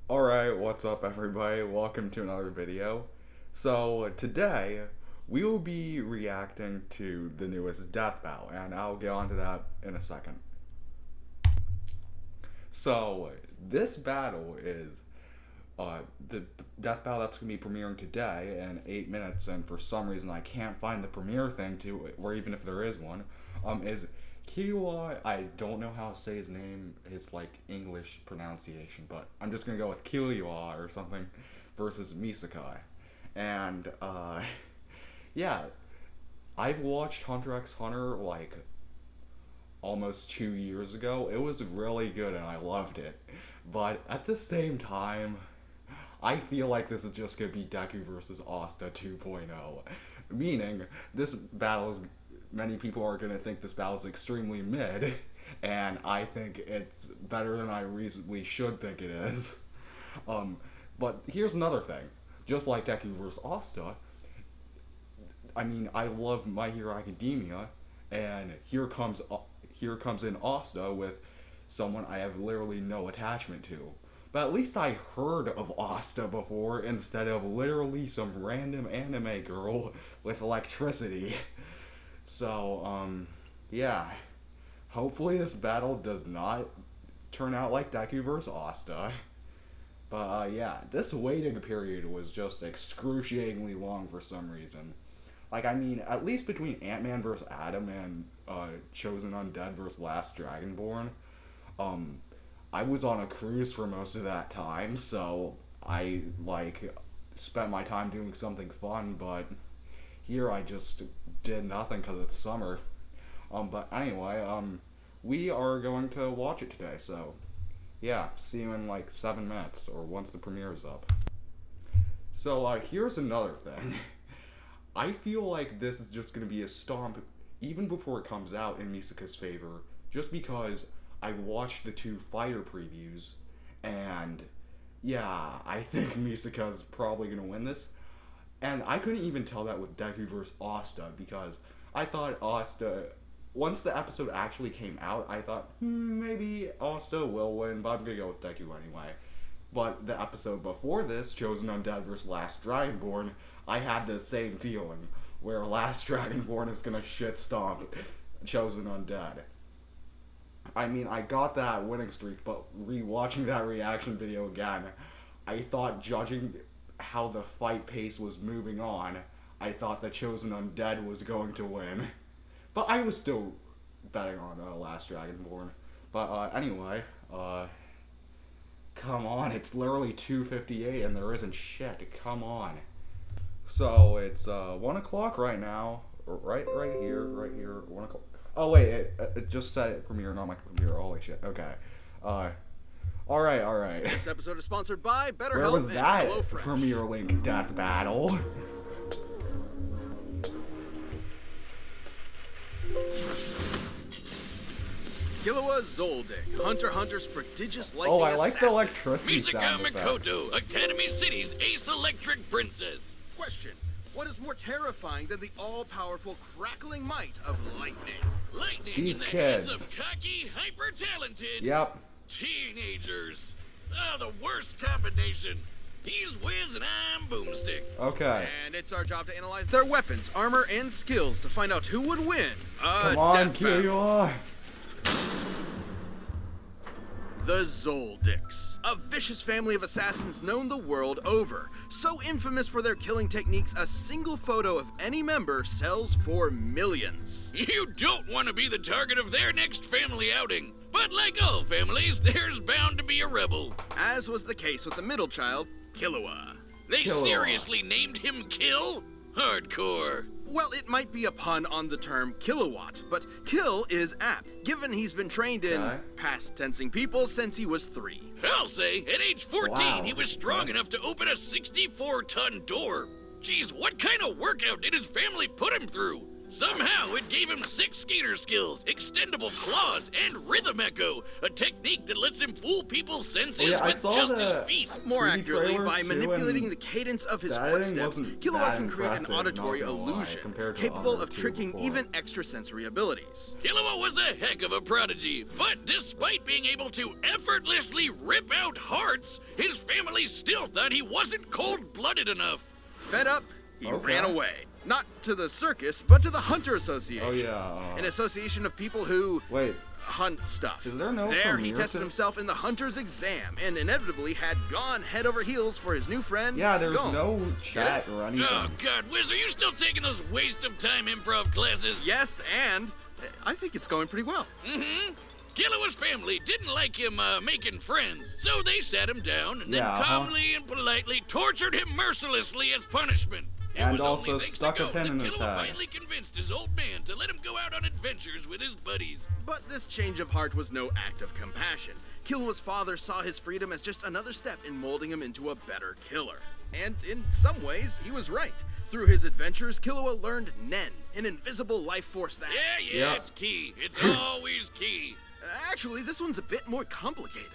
Alright, what's up everybody? Welcome to another video. So today, we will be reacting to the newest death battle, and I'll get onto that in a second. So, this battle is the death battle that's going to be premiering today in 8 minutes, and for some reason I can't find the premiere thing to it, or even if there is one, is Killua. I don't know how to say his name, his like English pronunciation, but I'm just gonna go with Killua or something versus Misaka. And yeah, I've watched Hunter x Hunter like almost 2 years ago. It was really good and I loved it. But at the same time, I feel like this is just gonna be Deku versus Asta 2.0. Meaning, this battle is many people are going to think this battle is extremely mid, and I think it's better than I reasonably should think it is. But here's another thing. Just like Deku vs. Asta, I mean, I love My Hero Academia, and here comes in Asta with someone I have literally no attachment to. But at least I heard of Asta before instead of literally some random anime girl with electricity. So, yeah. Hopefully this battle does not turn out like Deku vs. Asta. But, yeah, this waiting period was just excruciatingly long for some reason. Like, I mean, at least between Ant-Man vs. Adam and, Chosen Undead vs. Last Dragonborn, I was on a cruise for most of that time, so I, like, spent my time doing something fun, but here I just did nothing because it's summer. But anyway, we are going to watch it today, so yeah, see you in like 7 minutes, or once the premiere is up. So, here's another thing. I feel like this is just going to be a stomp, even before it comes out, in Misaka's favor, just because I watched the two fighter previews, and yeah, I think Misaka's probably going to win this. And I couldn't even tell that with Deku vs. Asta, because I thought Asta, once the episode actually came out, I thought, maybe Asta will win, but I'm gonna go with Deku anyway. But the episode before this, Chosen Undead vs. Last Dragonborn, I had the same feeling, where Last Dragonborn is gonna shit stomp Chosen Undead. I mean, I got that winning streak, but rewatching that reaction video again, I thought, judging how the fight pace was moving on, I thought the Chosen Undead was going to win. But I was still betting on Last Dragonborn. But anyway, come on, it's literally 2:58 and there isn't shit, come on. So it's 1 o'clock right now, right here, 1 o'clock. Oh wait, it just said premiere, not my computer, holy shit, okay. Alright. This episode is sponsored by BetterHelp. Where was that HelloFresh. Premier Link death battle? Killua Zoldyck, Hunter x Hunter's prodigious lightning Oh, I like assassin. the electricity Misaka sound effects. Makoto, Academy City's ace electric princess. Question: what is more terrifying than the all-powerful crackling might of lightning? Lightning These in the kids. hands of cocky, hyper-talented Yep. teenagers. Ah, the worst combination. He's Wiz and I'm Boomstick. Okay. And it's our job to analyze their weapons, armor, and skills to find out who would win. Come on, Death battle. Killua. The Zoldicks, a vicious family of assassins known the world over. So infamous for their killing techniques, a single photo of any member sells for millions. You don't want to be the target of their next family outing. But like all families, there's bound to be a rebel. As was the case with the middle child, Killua. They Killua. seriously named him Kill? Hardcore. Well, it might be a pun on the term kilowatt, but kill is apt, given he's been trained in Okay. past tensing people since he was 3. I'll say, at age 14, Wow. he was strong enough to open a 64-ton door. Geez, what kind of workout did his family put him through? Somehow, it gave him 6 skater skills, extendable claws, and rhythm echo, a technique that lets him fool people's senses I with saw just the his feet. More 3D accurately, trailers by too, manipulating and the cadence of his the editing footsteps, wasn't Killua that can create an impressive, auditory not gonna lie, illusion, compared to capable the of other tricking two even before. extrasensory abilities. Killua was a heck of a prodigy, but despite being able to effortlessly rip out hearts, his family still thought he wasn't cold-blooded enough. Fed up, he Okay. ran away. Not to the circus, but to the Hunter Association. Oh yeah. An association of people who Wait. hunt stuff. Is there no There, he premiere tested to- himself in the Hunter's exam and inevitably had gone head over heels for his new friend. Yeah, there's Gon. no chat or anything. Oh, God, Wiz, are you still taking those waste-of-time improv classes? Yes, and I think it's going pretty well. Mm-hmm. Killua's family didn't like him making friends, so they sat him down and then Yeah, calmly and politely tortured him mercilessly as punishment. It And was also only thanks stuck to a Gon pin that in his Killua head. finally convinced his old man to let him go out on adventures with his buddies. But this change of heart was no act of compassion. Killua's father saw his freedom as just another step in molding him into a better killer. And in some ways, he was right. Through his adventures, Killua learned Nen, an invisible life force that... Yeah, Yeah. it's key. It's always key. Actually, this one's a bit more complicated.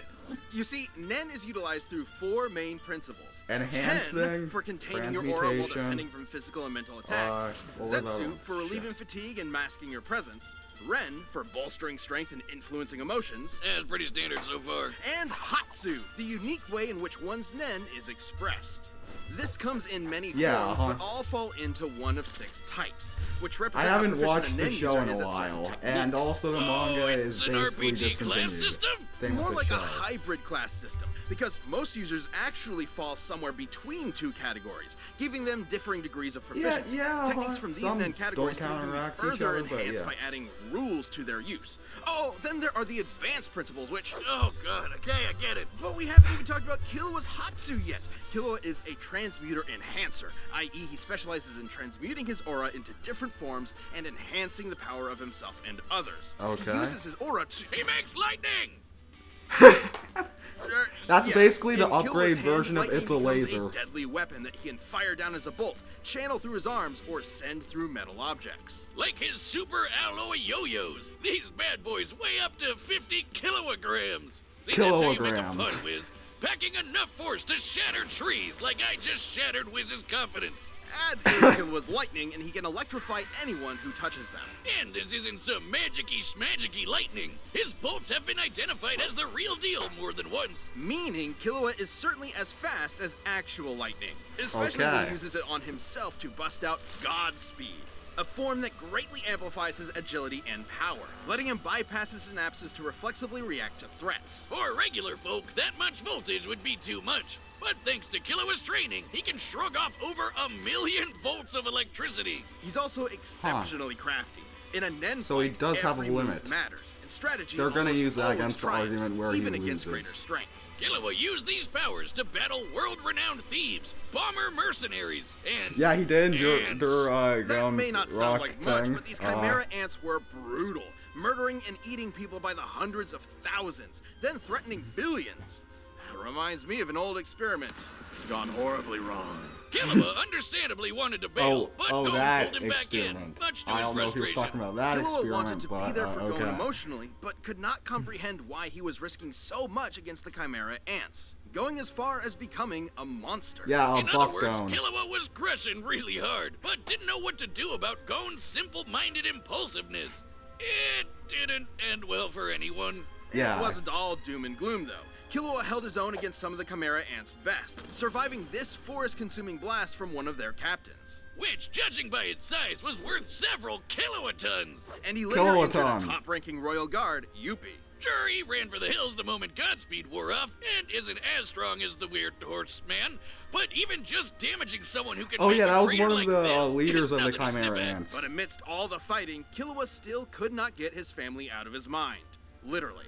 You see, Nen is utilized through 4 main principles. Enhancing, 10 for containing your aura while transmutation, defending from physical and mental attacks. what were the- Zetsu for relieving shit. fatigue and masking your presence. Ren for bolstering strength and influencing emotions. Yeah, it's pretty standard so far. And Hatsu, the unique way in which one's Nen is expressed. This comes in many Yeah, forms, but all fall into one of 6 types, which I represent how haven't proficient watched a the Nen show user in is a at certain while, techniques. and also the manga Oh, is it's an basically RPG class discontinued. system? Same More with like the a show. hybrid class system, because most users actually fall somewhere between 2 categories, giving them differing degrees of proficiency. yeah, Techniques from these some Nen categories don't can even be counteract each further other, but enhanced yeah. by adding rules to their use. Oh, then there are the advanced principles, which... Oh, God, okay, I get it. But we haven't even talked about Killua's Hatsu yet. Killua is a transmuter enhancer, i.e. he specializes in transmuting his aura into different forms and enhancing the power of himself and others. Okay. He uses his aura to... He makes lightning! That's basically the in Killua's upgrade hand, version of lightning It's a becomes Laser. A deadly weapon that he can fire down as a bolt, channel through his arms, or send through metal objects. Like his super alloy yo-yos. These bad boys weigh up to 50 kilograms. See, that's how you make a pun, Kilograms. Wiz. Packing enough force to shatter trees like I just shattered Wiz's confidence. Add in Killua's lightning, and he can electrify anyone who touches them. And this isn't some magicy schmagicy lightning. His bolts have been identified as the real deal more than once. Meaning, Killua is certainly as fast as actual lightning, especially when Okay. he uses it on himself to bust out Godspeed, a form that greatly amplifies his agility and power, letting him bypass his synapses to reflexively react to threats. For regular folk, that much voltage would be too much. But thanks to Killua's training, he can shrug off over 1,000,000 volts of electricity. He's also exceptionally crafty. In a Nen So he fight, does have a every move limit. matters, and strategy They're gonna almost use that always against the triumphs, argument where he even against loses. greater strength. Killua used these powers to battle world-renowned thieves, bomber mercenaries, and Yeah, he did ants. endure That Gon's may not rock sound like much, thing. but these chimera ants were brutal, murdering and eating people by the hundreds of thousands, then threatening billions. Reminds me of an old experiment gone horribly wrong. Killua understandably wanted to bail, but Gon that pulled him back in, experiment. much to I his don't know if he was frustration. talking about that Killua experiment, wanted to but be there for okay. Gon emotionally, but could not comprehend why he was risking so much against the chimera ants, going as far as becoming a monster. Yeah, In other buff words, Gon. Killua was crushing really hard, but didn't know what to do about Gon's simple-minded impulsiveness. It didn't end well for anyone. Yeah. It wasn't all doom and gloom, though. Killua held his own against some of the Chimera Ants' best, surviving this forest-consuming blast from one of their captains. Which, judging by its size, was worth several kilotons. And he later injured a Kilotons. top-ranking royal guard, Yuppie. Sure, he ran for the hills the moment Godspeed wore off, and isn't as strong as the weird horseman, but even just damaging someone who can Oh make yeah, a that was crater one of like the this leaders is of the nothing to sniff Chimera at. Ants. But amidst all the fighting, Killua still could not get his family out of his mind. Literally.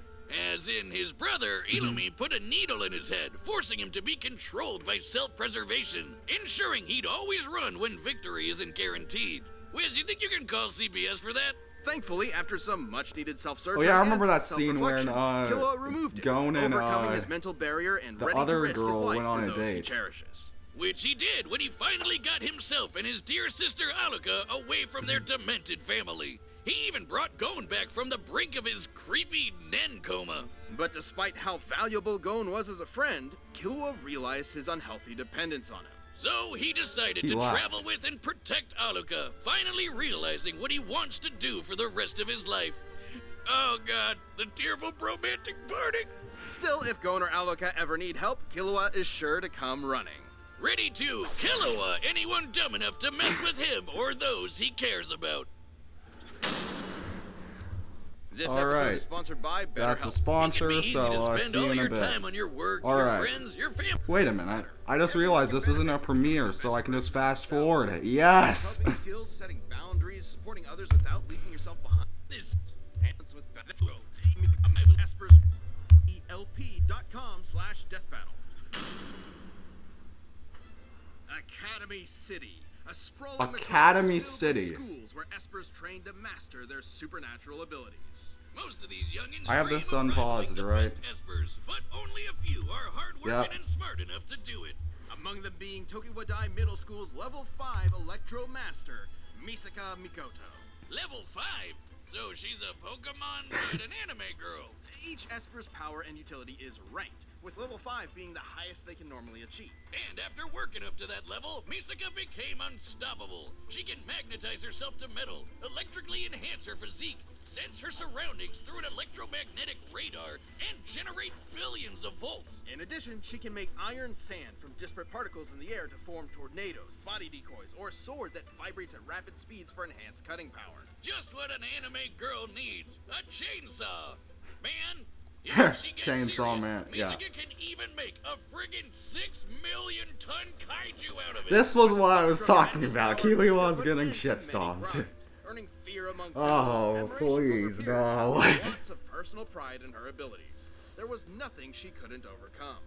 As in, his brother, Illumi, put a needle in his head, forcing him to be controlled by self-preservation, ensuring he'd always run when victory isn't guaranteed. Wiz, you think you can call CPS for that? Thankfully, after some much-needed self-searching Oh yeah, I and remember that scene when Killua removed it, Gon and overcoming his mental barrier and the ready to other risk his girl life went on for a those he date. cherishes. Which he did when he finally got himself and his dear sister Aluka away from their demented family. He even brought Gon back from the brink of his creepy Nen coma. But despite how valuable Gon was as a friend, Killua realized his unhealthy dependence on him. So he decided to travel with and protect Aluka, finally realizing what he wants to do for the rest of his life. Oh god, the tearful romantic parting! Still, if Gon or Aluka ever need help, Killua is sure to come running. Ready to Killua anyone dumb enough to mess with him or those he cares about. This All episode right. is sponsored by BetterHelp. That's a sponsor, so spend see all you in a your bit. time on your work, All your right. friends, your family. Wait a minute. I just realized this isn't a premiere, so I can just fast forward it. Yes! Developing skills, setting boundaries, supporting others without leaving yourself behind. This Hands with Esper's elp.com/deathbattle. Academy City. A sprawling Academy metropolis filled with City. schools where Espers train to master their supernatural abilities. most of these youngins I have dream this of rivaling unpaused, the right? best Espers, but only a few are hardworking Yep. and smart enough to do it. Among them being Tokiwadai Middle School's Level 5 Electro Master, Misaka Mikoto. Level 5? So she's a Pokemon and an anime girl. Each Esper's power and utility is ranked, with level 5 being the highest they can normally achieve. And after working up to that level, Misaka became unstoppable. She can magnetize herself to metal, electrically enhance her physique, sense her surroundings through an electromagnetic radar, and generate billions of volts. In addition, she can make iron sand from disparate particles in the air to form tornadoes, body decoys, or a sword that vibrates at rapid speeds for enhanced cutting power. Just what an anime girl needs, a chainsaw. Man, if she gets Chainsaw serious, Man, yeah. Misaka can even make a friggin' 6 million ton kaiju out of it. This was what I was talking Tremendous about. power Killua Misaka was put getting into shit many stomped. crimes, earning fear among Oh, criminals, please, admiration from her no. peers, and lots of personal pride in her abilities. There was nothing she couldn't overcome.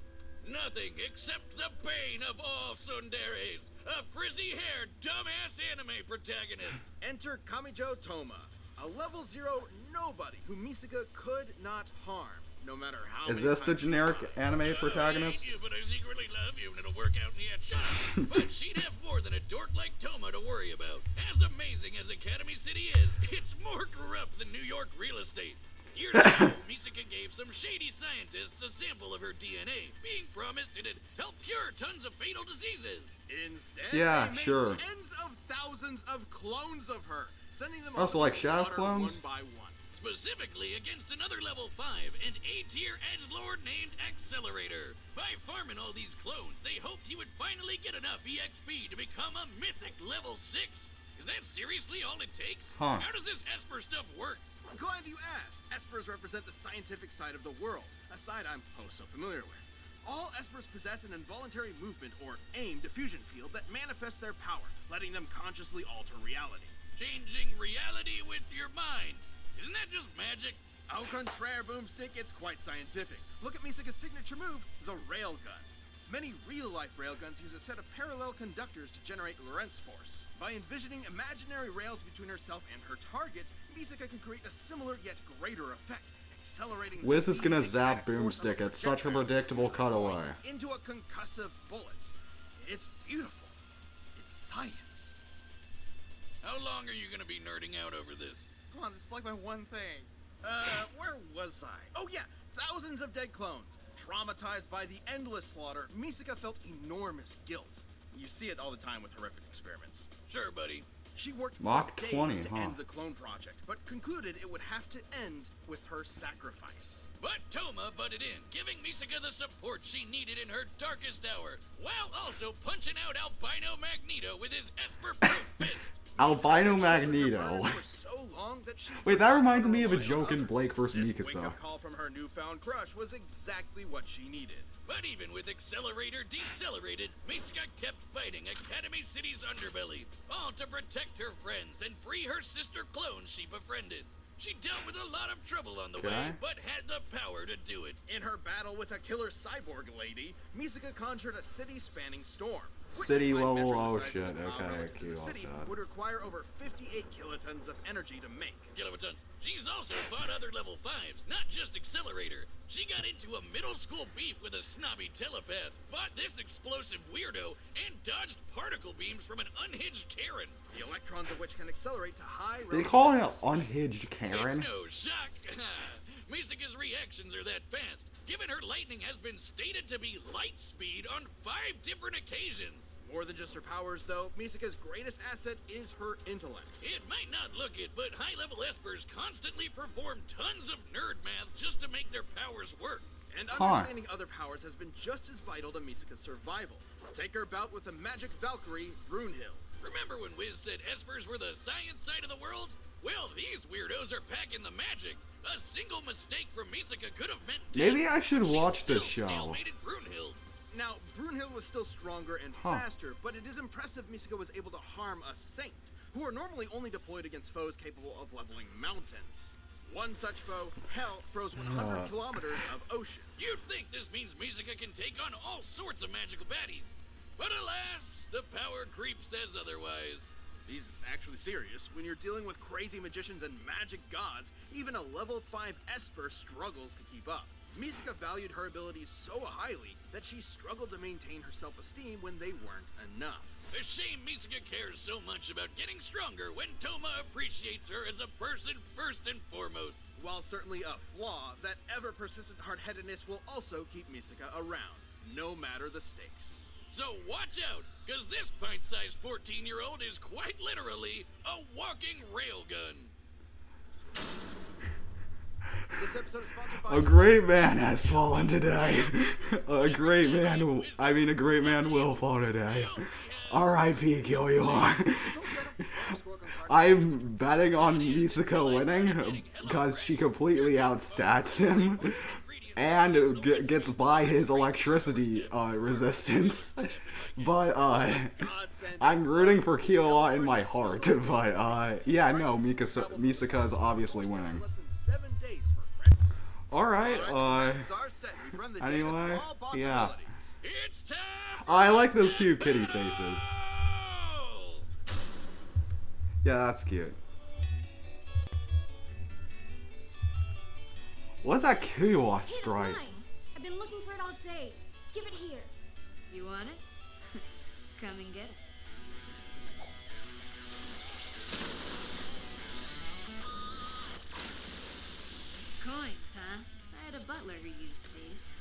Nothing except the bane of all tsunderes, a frizzy-haired, dumbass anime protagonist. Enter Kamijo Toma, a level 0 nobody who Misaka could not harm, no matter how Is many this the times she generic tried. anime protagonist? I hate you, but I secretly love you, and it'll work out in the end. Shut up! But she'd have more than a dork like Toma to worry about. As amazing as Academy City is, it's more corrupt than New York real estate. Years ago, Misaka gave some shady scientists a sample of her DNA, being promised it'd help cure tons of fatal diseases. Instead, Yeah, they made sure. tens of thousands of clones of her, sending them Also, off like to shadow slaughter clones? one by one. Specifically against another level 5 and A-tier edgelord named Accelerator. By farming all these clones, they hoped he would finally get enough EXP to become a mythic level 6. Is that seriously all it takes? Huh. How does this Esper stuff work? I'm glad you asked. Espers represent the scientific side of the world, a side I'm so familiar with. All Espers possess an involuntary movement or AIM diffusion field that manifests their power, letting them consciously alter reality. Changing reality with your mind. Isn't that just magic? Au contraire, Boomstick, it's quite scientific. Look at Misaka's signature move, the railgun. Many real-life railguns use a set of parallel conductors to generate Lorentz force. By envisioning imaginary rails between herself and her target, Misaka can create a similar yet greater effect, accelerating Wiz is speed gonna and zap kinetic force of Boomstick a at such a projectile predictable cutaway. into a concussive bullet. It's beautiful. It's science. How long are you gonna be nerding out over this? Come on, this is like my one thing. Where was I? Oh yeah, thousands of dead clones. Traumatized by the endless slaughter, Misaka felt enormous guilt. You see it all the time with horrific experiments. Sure, buddy. She worked Mach for 20, days to huh? end the clone project, but concluded it would have to end with her sacrifice. But Toma butted in, giving Misaka the support she needed in her darkest hour, while also punching out Albino Magneto with his Esper-proof fist. Albino Misaka showed her Magneto. burn for so long that she Wait, that forgot reminds her me of a rely on joke in others. Blake vs. This Mikasa. wake-up call from her newfound crush was exactly what she needed. But even with Accelerator decelerated, Misaka kept fighting Academy City's underbelly, all to protect her friends and free her sister clones she befriended. She dealt with a lot of trouble on the way, Okay. but had the power to do it. In her battle with a killer cyborg lady, Misaka conjured a city-spanning storm, which City might level, measure the oh size of shit, the power okay, relative to the Killua city, shot. would require over 58 kilotons of energy to make. Kilowatts. She's also fought other level 5s, not just Accelerator. She got into a middle school beef with a snobby telepath, fought this explosive weirdo, and dodged particle beams from an unhinged Karen. The electrons of which can accelerate to high They relative call it an distance speed. unhinged Karen? It's no shock. Misaka's reactions are that fast, given her lightning has been stated to be light speed on 5 different occasions. More than just her powers, though, Misaka's greatest asset is her intellect. It might not look it, but high-level espers constantly perform tons of nerd math just to make their powers work. And understanding other powers has been just as vital to Misaka's survival. Take her bout with the magic Valkyrie, Brunhild. Remember when Wiz said espers were the science side of the world? Well, these weirdos are packing the magic. A single mistake from Misaka could have meant death. Maybe I should She's watch this still show. stalemated Brunhild. Now, Brunhild was still stronger and faster, but it is impressive Misaka was able to harm a saint, who are normally only deployed against foes capable of leveling mountains. One such foe, Hell, froze 100 kilometers of ocean. You'd think this means Misaka can take on all sorts of magical baddies. But alas, the power creep says otherwise. He's actually serious. When you're dealing with crazy magicians and magic gods, even a level 5 Esper struggles to keep up. Misaka valued her abilities so highly that she struggled to maintain her self-esteem when they weren't enough. A shame Misaka cares so much about getting stronger when Toma appreciates her as a person first and foremost. While certainly a flaw, that ever-persistent hard-headedness will also keep Misaka around, no matter the stakes. So watch out, because this pint-sized 14-year-old is quite literally a walking railgun. This episode is sponsored by... A great man has fallen today. A great man will fall today. R.I.P. Killua. I'm betting on Misaka winning because she completely outstats him and gets by his electricity resistance. But I'm rooting for Killua in my heart. But yeah, no, Misaka is obviously winning. Alright, anyway, yeah. It's time I like those two kitty faces. Yeah, that's cute. What's that Killua sprite? Mine. I've been looking for it all day. Give it here. You want it? Come and get it. Coins, huh? I had a butler who used these.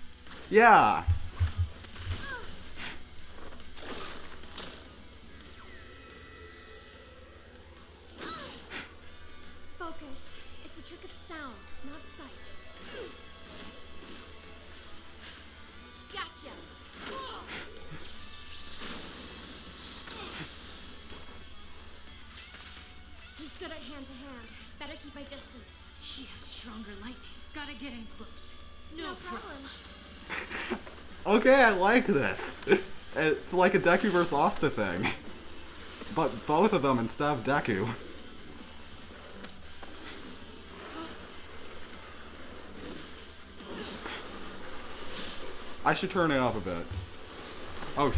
Yeah. Focus. It's a trick of sound, not sight. Gotcha. He's good at hand to hand. Better keep my distance. She has stronger lightning. Gotta get in close. No problem. Okay, I like this. It's like a Deku vs. Asta thing. But both of them instead of Deku. I should turn it up a bit. Oh,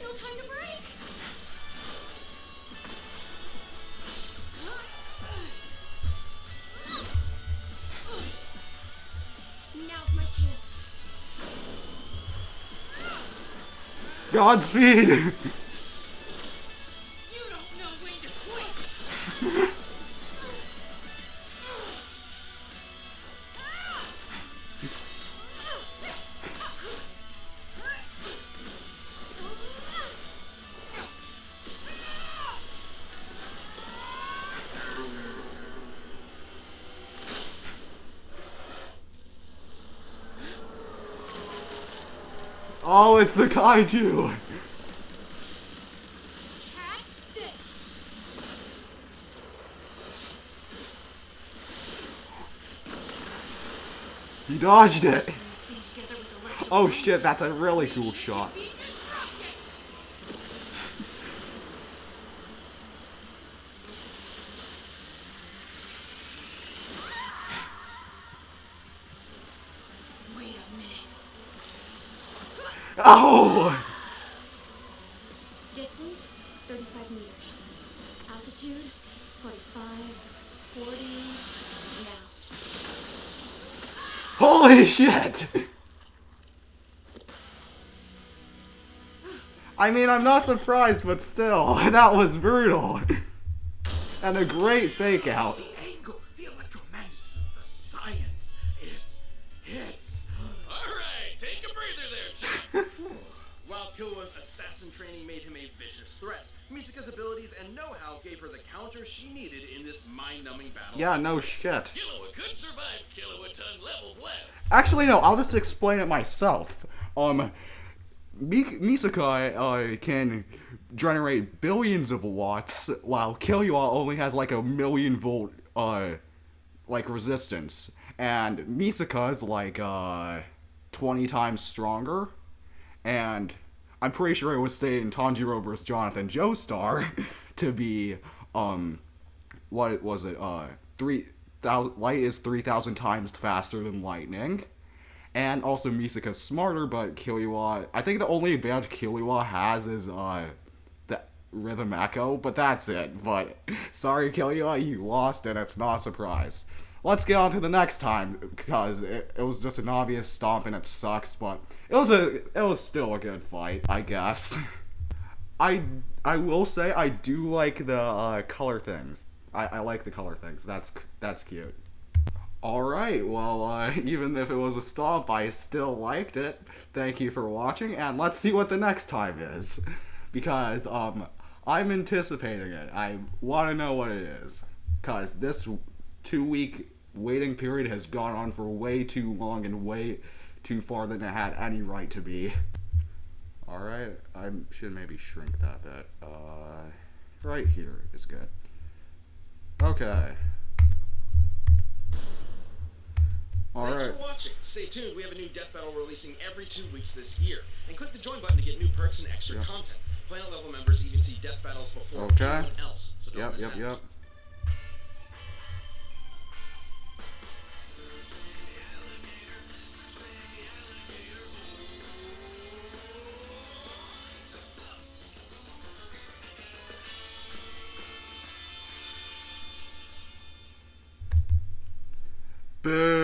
No time to break. Now's my chance. Godspeed! You don't know when to quit! Oh, it's the kaiju! Catch this. He dodged it! When you stay together with the Oh shit, that's a really cool shot. Be disrupted. Wait a minute. Oh! Distance, 35 meters. Altitude, 45, 40, now. Holy shit! I mean, I'm not surprised, but still, that was brutal. And a great fake out. The angle, the electromagnetism, the science. It's. Alright, take a breather there, champ. While Killua's assassin training made him a vicious threat, Misaka's abilities and know-how gave her the counter she needed in this mind-numbing battle. Yeah, no shit. Killua could survive Killua tongue level blast. Actually, no, I'll just explain it myself. Misaka can generate billions of watts, while Killua only has like a million volt, like resistance. And Misaka is like, 20 times stronger. And I'm pretty sure it was stated in Tanjiro vs. Jonathan Joestar to be, what was it, 3,000, light is 3,000 times faster than lightning. And also Misaka's smarter, but Killua, I think the only advantage Killua has is, the rhythm echo, but that's it. But, sorry Killua, you lost and it's not a surprise. Let's get on to the next time, because it was just an obvious stomp and it sucks, but it was still a good fight, I guess. I will say I do like the, color things. I like the color things, that's cute. Alright, well, even if it was a stomp, I still liked it. Thank you for watching, and let's see what the next time is. Because, I'm anticipating it. I want to know what it is. Because this 2-week waiting period has gone on for way too long and way too far than it had any right to be. Alright, I should maybe shrink that bit. Right here is good. Okay. Thanks for watching. Stay tuned. We have a new death battle releasing every 2 weeks this year. And click the join button to get new perks and extra content. Planet level members even see death battles before anyone else. So don't miss out. Boo!